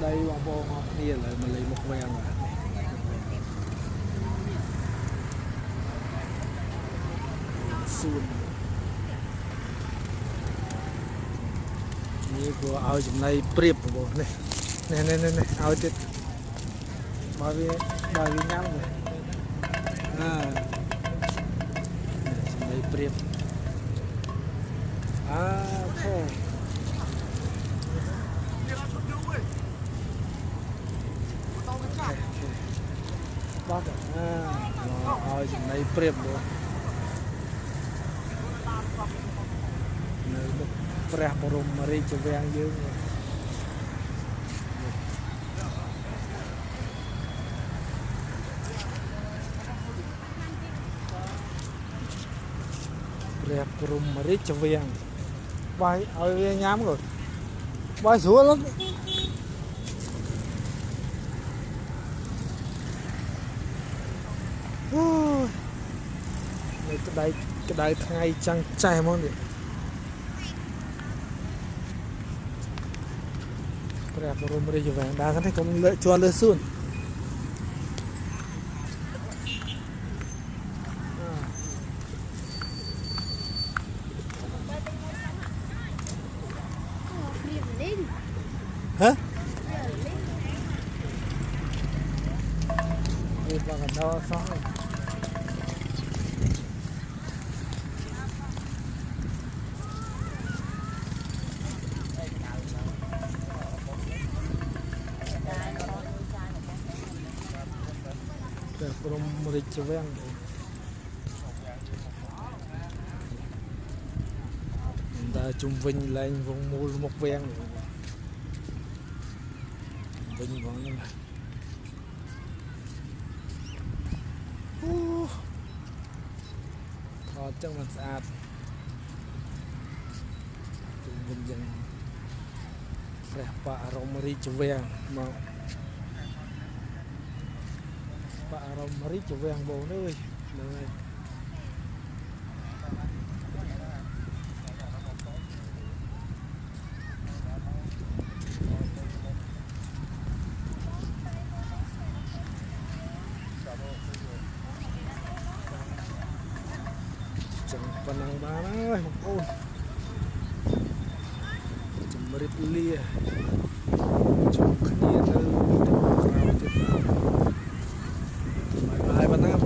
đây bọn vô ngọc kia lại mà lấy một vàng à xuân như của ao chừng này priệp của bộ này này ao chết bao nhiêu nhắm này chừng này priệp thôi bắt rồi chừng này priệp luôn Preh Borom Mari cho vang dương Preh Borom Mari cho vang bay ơi nhám rồi bay xuống lắm cái đây ngay trăng trai món này Preh Borom Mari cho vang đa cái không lợi cho lơ xuân hả? Đi vào gần đó xong rồi. Preh Borom Mari cho vang ta chung vinh lên vùng mua một ven vinh vẫn này thọ trong mặt sạch chung vinh dân Preh Borom Mari cho ven mà Borom Mari cho ven bộ nơi này chẳng còn năng ba ơi ôi chẳng mệt lia chụp khnia từ từ khao từ bye bye bạn nào